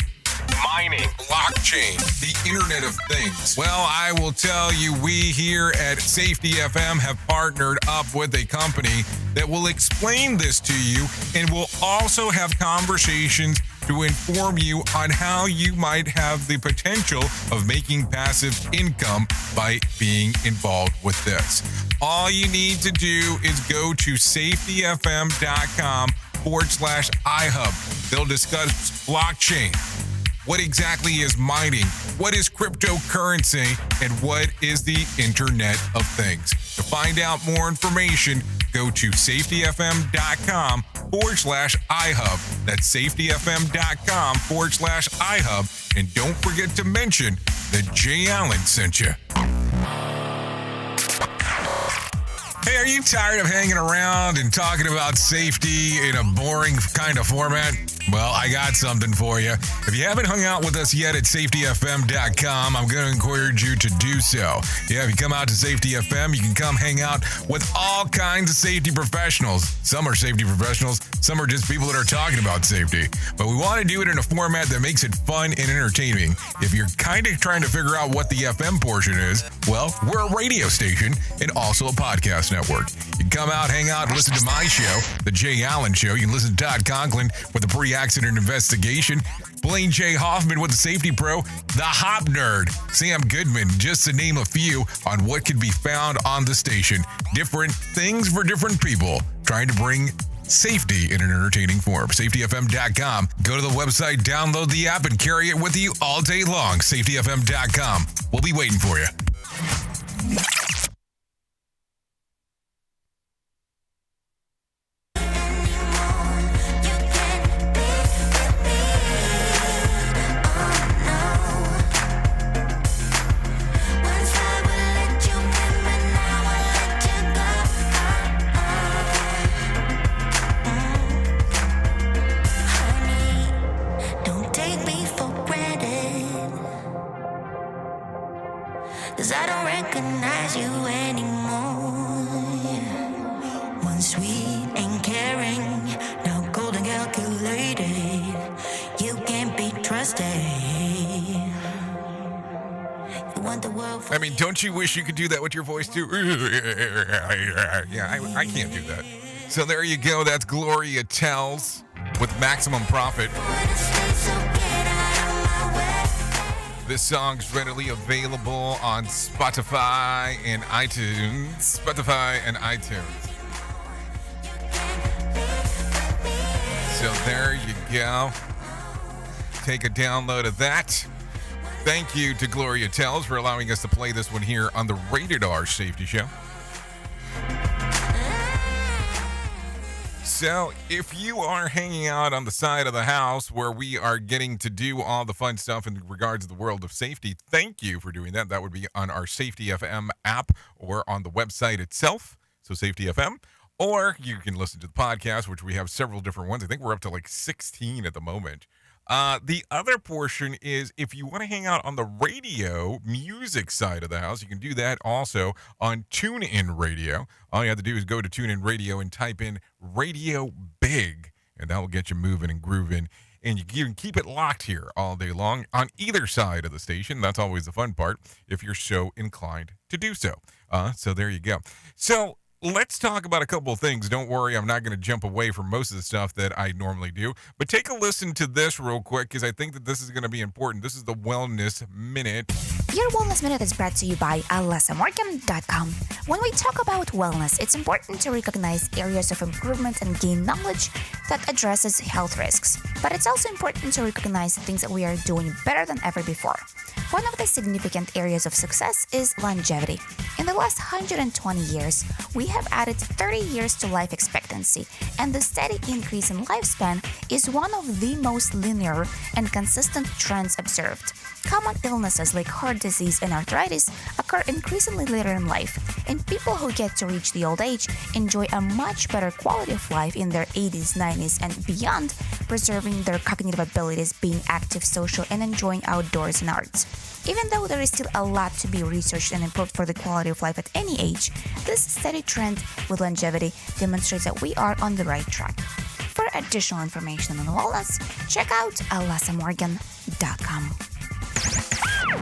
mining, blockchain, the Internet of Things. Well, I will tell you, we here at Safety FM have partnered up with a company that will explain this to you and will also have conversations to inform you on how you might have the potential of making passive income by being involved with this. All you need to do is go to safetyfm.com/iHub. They'll discuss blockchain. What exactly is mining? What is cryptocurrency? And what is the Internet of Things? To find out more information, go to safetyfm.com/iHub. That's safetyfm.com/iHub. And don't forget to mention that Jay Allen sent you. Hey, are you tired of hanging around and talking about safety in a boring kind of format? Well, I got something for you. If you haven't hung out with us yet at safetyfm.com, I'm going to encourage you to do so. Yeah, if you come out to Safety FM, you can come hang out with all kinds of safety professionals. Some are safety professionals, some are just people that are talking about safety. But we want to do it in a format that makes it fun and entertaining. If you're kind of trying to figure out what the FM portion is, well, we're a radio station and also a podcast network. You can come out, hang out, and listen to my show, The Jay Allen Show. You can listen to Todd Conklin with the pre-accident investigation, Blaine J. Hoffman with the Safety Pro, The Hop Nerd, Sam Goodman, just to name a few on what can be found on the station. Different things for different people, trying to bring Safety in an entertaining form. SafetyFM.com. Go to the website, download the app, and carry it with you all day long. SafetyFM.com. We'll be waiting for you. I mean, don't you wish you could do that with your voice too? Yeah, I can't do that. So there you go. That's Gloria Tells with Maximum Profit. This song's readily available on Spotify and iTunes. So there you go. Take a download of that. Thank you to Gloria Tells for allowing us to play this one here on the Rated R Safety Show. So, if you are hanging out on the side of the house where we are getting to do all the fun stuff in regards to the world of safety, thank you for doing that. That would be on our Safety FM app or on the website itself, so Safety FM. Or you can listen to the podcast, which we have several different ones. I think we're up to like 16 at the moment. The other portion is if you want to hang out on the radio music side of the house, you can do that also on TuneIn Radio. All you have to do is go to TuneIn Radio and type in Radio Big, and that will get you moving and grooving. And you can keep it locked here all day long on either side of the station. That's always the fun part if you're so inclined to do so. So there you go. So let's talk about a couple of things. Don't worry, I'm not going to jump away from most of the stuff that I normally do. But take a listen to this real quick because I think that this is going to be important. This is the Wellness Minute. Your Wellness Minute is brought to you by AlysaMorgan.com. When we talk about wellness, it's important to recognize areas of improvement and gain knowledge that addresses health risks. But it's also important to recognize the things that we are doing better than ever before. One of the significant areas of success is longevity. In the last 120 years, we have added 30 years to life expectancy, and the steady increase in lifespan is one of the most linear and consistent trends observed. Common illnesses like heart disease and arthritis occur increasingly later in life, and people who get to reach the old age enjoy a much better quality of life in their 80s, 90s, and beyond, preserving their cognitive abilities, being active, social, and enjoying outdoors and arts. Even though there is still a lot to be researched and improved for the quality of life at any age, this steady trend with longevity demonstrates that we are on the right track. For additional information on wellness, check out AlysaMorgan.com.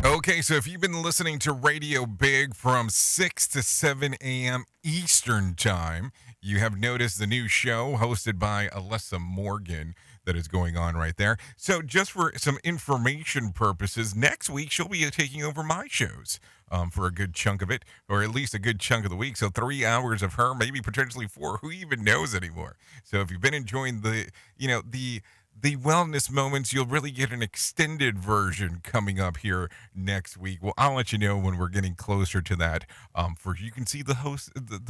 Okay, so if you've been listening to Radio Big from 6 to 7 a.m. Eastern Time, you have noticed the new show hosted by Alyssa Morgan that is going on right there. So just for some information purposes, next week she'll be taking over my shows for a good chunk of it, or at least a good chunk of the week. So 3 hours of her, maybe potentially 4. Who even knows anymore? So if you've been enjoying the wellness moments, you'll really get an extended version coming up here next week. Well, I'll let you know when we're getting closer to that. You can see the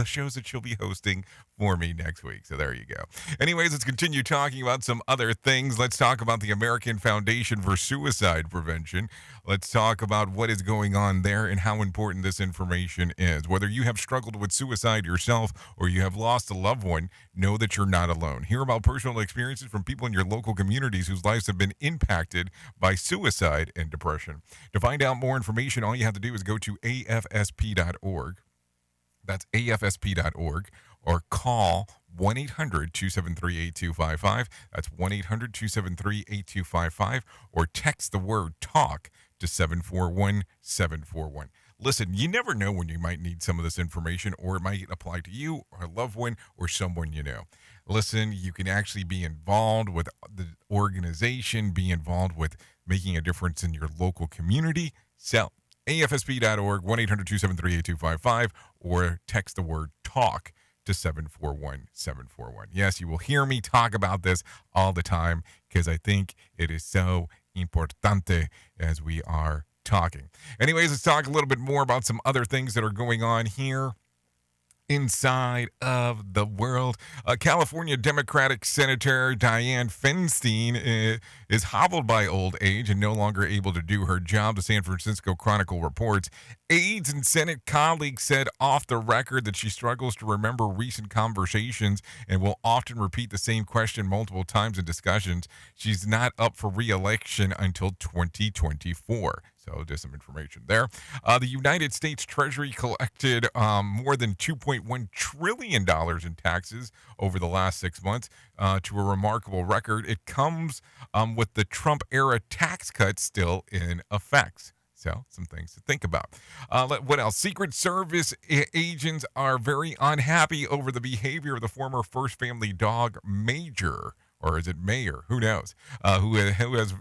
shows that she'll be hosting for me next week. So there you go. Anyways, let's continue talking about some other things. Let's talk about the American Foundation for Suicide Prevention. Let's talk about what is going on there and how important this information is. Whether you have struggled with suicide yourself or you have lost a loved one, know that you're not alone. Hear about personal experiences from people in your local communities whose lives have been impacted by suicide and depression. To find out more information, all you have to do is go to afsp.org. That's afsp.org, or call 1-800-273-8255. That's 1-800-273-8255, or text the word TALK to 741-741. Listen, you never know when you might need some of this information, or it might apply to you or a loved one or someone you know. Listen, you can actually be involved with the organization, be involved with making a difference in your local community. So, afsp.org, 1-800-273-8255, or text the word TALK to 741-741. Yes, you will hear me talk about this all the time because I think it is so importante as we are talking. Anyways, let's talk a little bit more about some other things that are going on here inside of the world. California Democratic Senator Dianne Feinstein is hobbled by old age and no longer able to do her job. The San Francisco Chronicle reports aides and Senate colleagues said off the record that she struggles to remember recent conversations and will often repeat the same question multiple times in discussions. She's not up for re-election until 2024. So just some information there. The United States Treasury collected more than $2.1 trillion in taxes over the last 6 months to a remarkable record. It comes with the Trump-era tax cuts still in effect. So some things to think about. What else? Secret Service agents are very unhappy over the behavior of the former First Family dog, Major. Or is it Mayor? Who knows? Who has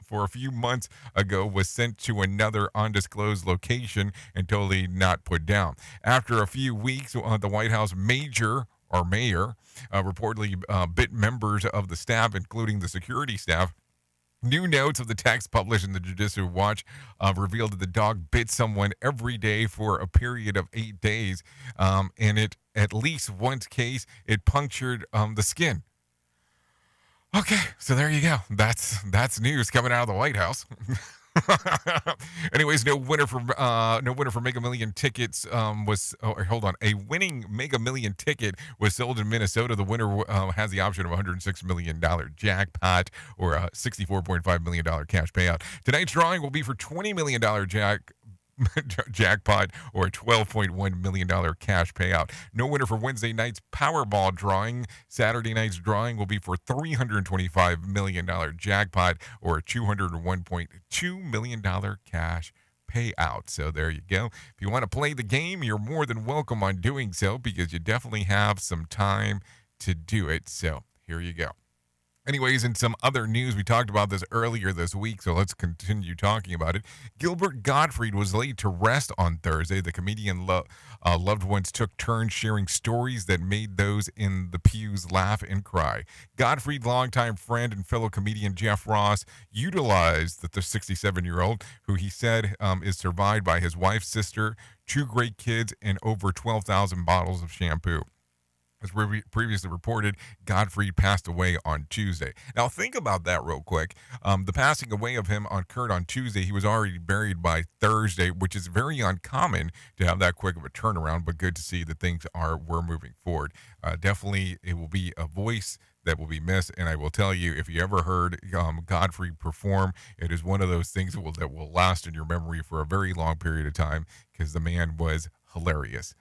for a few months ago was sent to another undisclosed location and totally not put down. After a few weeks, the White House Mayor reportedly bit members of the staff, including the security staff. New notes of the text published in the Judicial Watch revealed that the dog bit someone every day for a period of 8 days. And at least one case, it punctured the skin. Okay, so there you go. That's news coming out of the White House. Anyways, no winner for Mega Million tickets a winning Mega Million ticket was sold in Minnesota. The winner has the option of a $106 million jackpot or a $64.5 million cash payout. Tonight's drawing will be for $20 million jackpot or a $12.1 million cash payout. No winner for Wednesday night's Powerball drawing. Saturday night's drawing will be for $325 million jackpot or a $201.2 million cash payout. So there you go. If you want to play the game, you're more than welcome on doing so because you definitely have some time to do it. So here you go. Anyways, in some other news, we talked about this earlier this week, so let's continue talking about it. Gilbert Gottfried was laid to rest on Thursday. The comedian loved ones took turns sharing stories that made those in the pews laugh and cry. Gottfried, longtime friend and fellow comedian Jeff Ross, utilized the 67-year-old, who he said is survived by his wife's sister, 2 great kids, and over 12,000 bottles of shampoo. As previously reported, Gottfried passed away on Tuesday. Now, think about that real quick. The passing away of him occurred on Tuesday. He was already buried by Thursday, which is very uncommon to have that quick of a turnaround, but good to see that things were moving forward. Definitely, it will be a voice that will be missed, and I will tell you, if you ever heard Gottfried perform, it is one of those things that will last in your memory for a very long period of time because the man was hilarious.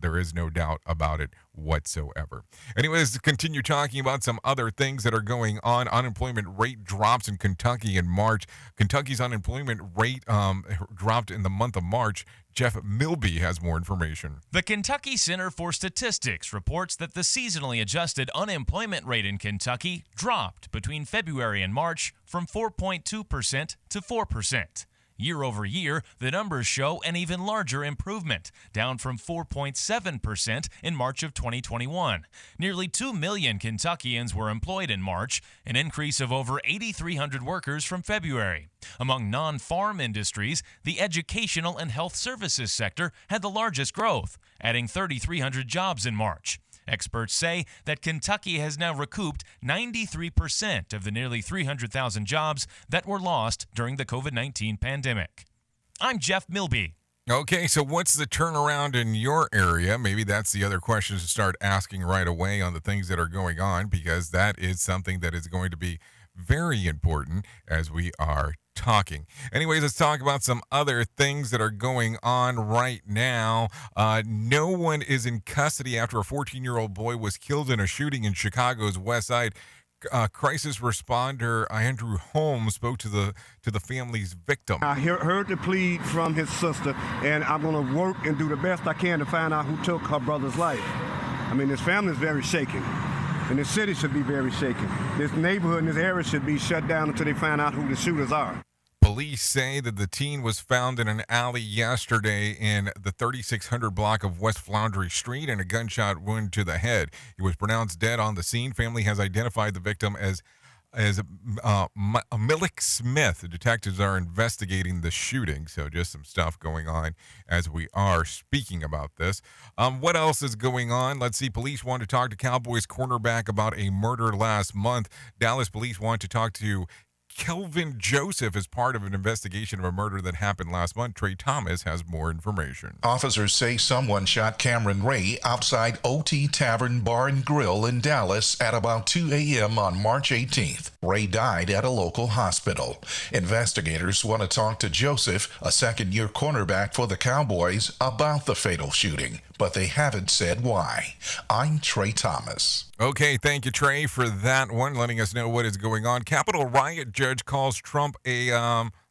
There is no doubt about it whatsoever. Anyways, to continue talking about some other things that are going on. Unemployment rate drops in Kentucky in March. Kentucky's unemployment rate dropped in the month of March. Jeff Milby has more information. The Kentucky Center for Statistics reports that the seasonally adjusted unemployment rate in Kentucky dropped between February and March from 4.2% to 4%. Year over year, the numbers show an even larger improvement, down from 4.7% in March of 2021. Nearly 2 million Kentuckians were employed in March, an increase of over 8,300 workers from February. Among non-farm industries, the educational and health services sector had the largest growth, adding 3,300 jobs in March. Experts say that Kentucky has now recouped 93% of the nearly 300,000 jobs that were lost during the COVID-19 pandemic. I'm Jeff Milby. Okay, so what's the turnaround in your area? Maybe that's the other question to start asking right away on the things that are going on, because that is something that is going to be very important as we are talking. Anyways, let's talk about some other things that are going on right now. No one is in custody after a 14-year-old boy was killed in a shooting in Chicago's West Side. Crisis responder Andrew Holmes spoke to the family's victim. I heard the plea from his sister, and I'm going to work and do the best I can to find out who took her brother's life. I mean, this family is very shaken. And this city should be very shaken. This neighborhood and this area should be shut down until they find out who the shooters are. Police say that the teen was found in an alley yesterday in the 3600 block of West Floundry Street and a gunshot wound to the head. He was pronounced dead on the scene. Family has identified the victim as Milik Smith. The detectives are investigating the shooting, so just some stuff going on as we are speaking about this. What else is going on? Let's see. Police want to talk to Cowboys cornerback about a murder last month. Dallas police want to talk to Kelvin Joseph as part of an investigation of a murder that happened last month. Trey Thomas has more information. Officers say someone shot Cameron Ray outside OT Tavern Bar and Grill in Dallas at about 2 a.m. on March 18th. Ray died at a local hospital. Investigators want to talk to Joseph, a second-year cornerback for the Cowboys, about the fatal shooting, but they haven't said why. I'm Trey Thomas. Okay, thank you, Trey, for that one, letting us know what is going on. Capitol riot judge calls Trump a,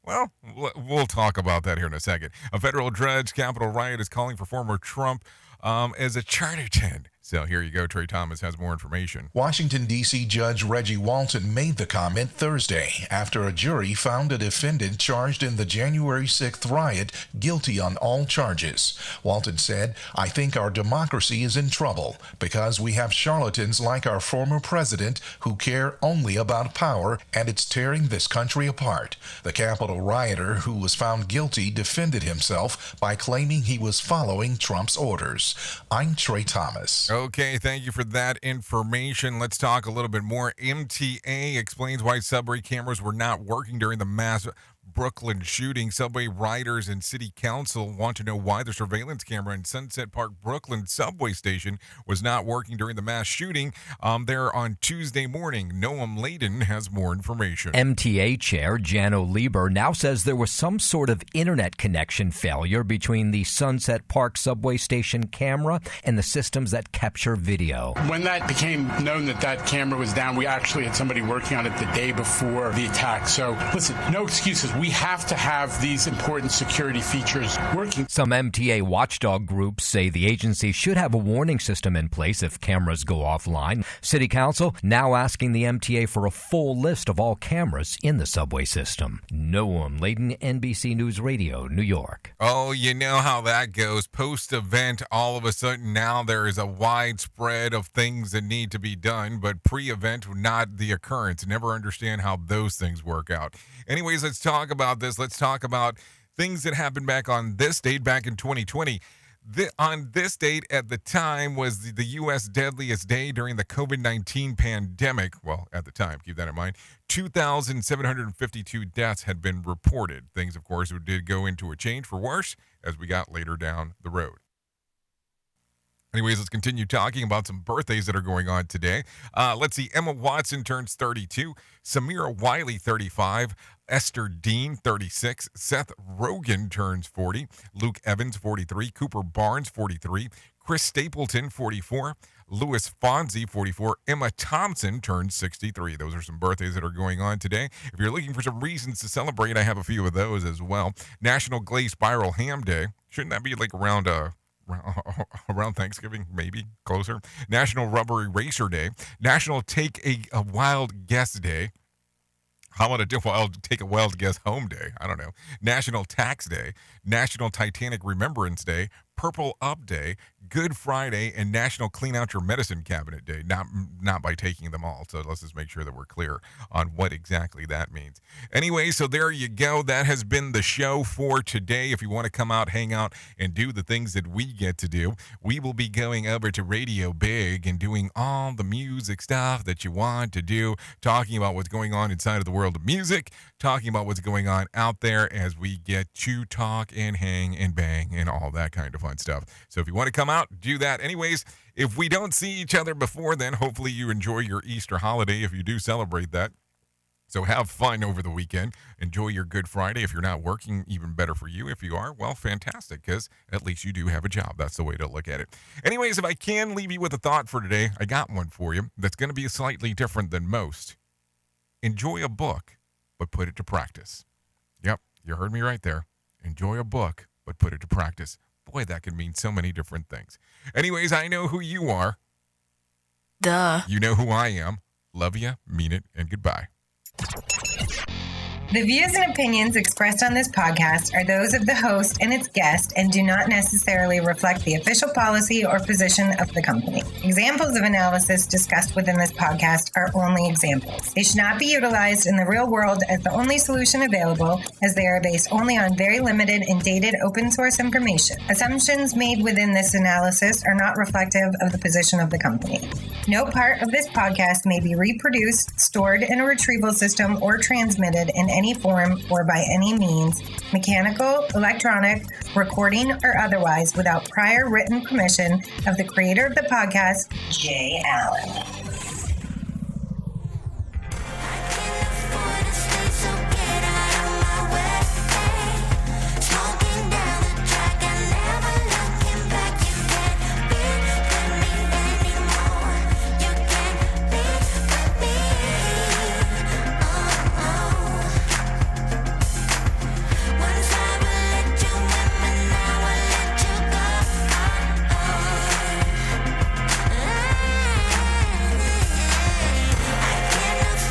well, we'll talk about that here in a second. A federal judge, Capitol riot, is calling for former Trump as a charlatan. So here you go. Trey Thomas has more information. Washington, D.C. Judge Reggie Walton made the comment Thursday after a jury found a defendant charged in the January 6th riot guilty on all charges. Walton said, "I think our democracy is in trouble because we have charlatans like our former president who care only about power, and it's tearing this country apart." The Capitol rioter, who was found guilty, defended himself by claiming he was following Trump's orders. I'm Trey Thomas. Okay, thank you for that information. Let's talk a little bit more. MTA explains why subway cameras were not working during the mass Brooklyn shooting. Subway riders and city council want to know why the surveillance camera in Sunset Park, Brooklyn subway station was not working during the mass shooting there on Tuesday morning. Noam Layden has more information. MTA chair Jano Lieber now says there was some sort of internet connection failure between the Sunset Park subway station camera and the systems that capture video. When that became known that that camera was down, we actually had somebody working on it the day before the attack. So listen, no excuses. We have to have these important security features working. Some MTA watchdog groups say the agency should have a warning system in place if cameras go offline. City Council now asking the MTA for a full list of all cameras in the subway system. Noam Layden, NBC News Radio, New York. Oh, you know how that goes. Post-event, all of a sudden now there is a widespread of things that need to be done, but pre-event, not the occurrence. Never understand how those things work out. Anyways, let's talk about this. Let's talk about things that happened back on this date, back in 2020. On this date, at the time, was the U.S. deadliest day during the COVID-19 pandemic. Well, at the time, keep that in mind. 2,752 deaths had been reported. Things, of course, did go into a change for worse as we got later down the road. Anyways, let's continue talking about some birthdays that are going on today. Let's see. Emma Watson turns 32. Samira Wiley, 35. Esther Dean, 36. Seth Rogen turns 40. Luke Evans, 43. Cooper Barnes, 43. Chris Stapleton, 44. Louis Fonzi, 44. Emma Thompson turns 63. Those are some birthdays that are going on today. If you're looking for some reasons to celebrate, I have a few of those as well. National Glazed Spiral Ham Day. Shouldn't that be like around Thanksgiving, maybe closer? National Rubber Eraser Day. National Take a Wild Guess Day. How about take a wild guess home day? I don't know. National Tax Day. National Titanic Remembrance Day. Purple Up Day, Good Friday, and National Clean Out Your Medicine Cabinet Day. Not by taking them all. So let's just make sure that we're clear on what exactly that means. Anyway, so there you go. That has been the show for today. If you want to come out, hang out, and do the things that we get to do, we will be going over to Radio Big and doing all the music stuff that you want to do, talking about what's going on inside of the world of music, talking about what's going on out there as we get to talk and hang and bang and all that kind of fun stuff. So if you want to come out, do that. Anyways, if we don't see each other before then, hopefully you enjoy your Easter holiday if you do celebrate that. So have fun over the weekend. Enjoy your Good Friday. If you're not working, even better for you. If you are, well, fantastic, because at least you do have a job. That's the way to look at it. Anyways, if I can leave you with a thought for today, I got one for you that's going to be slightly different than most. Enjoy a book, but put it to practice. Yep, you heard me right there. Enjoy a book, but put it to practice. Boy, that could mean so many different things. Anyways, I know who you are. Duh. You know who I am. Love ya, mean it, and goodbye. The views and opinions expressed on this podcast are those of the host and its guest and do not necessarily reflect the official policy or position of the company. Examples of analysis discussed within this podcast are only examples. They should not be utilized in the real world as the only solution available, as they are based only on very limited and dated open source information. Assumptions made within this analysis are not reflective of the position of the company. No part of this podcast may be reproduced, stored in a retrieval system, or transmitted in any form or by any means, mechanical, electronic, recording, or otherwise, without prior written permission of the creator of the podcast, Jay Allen.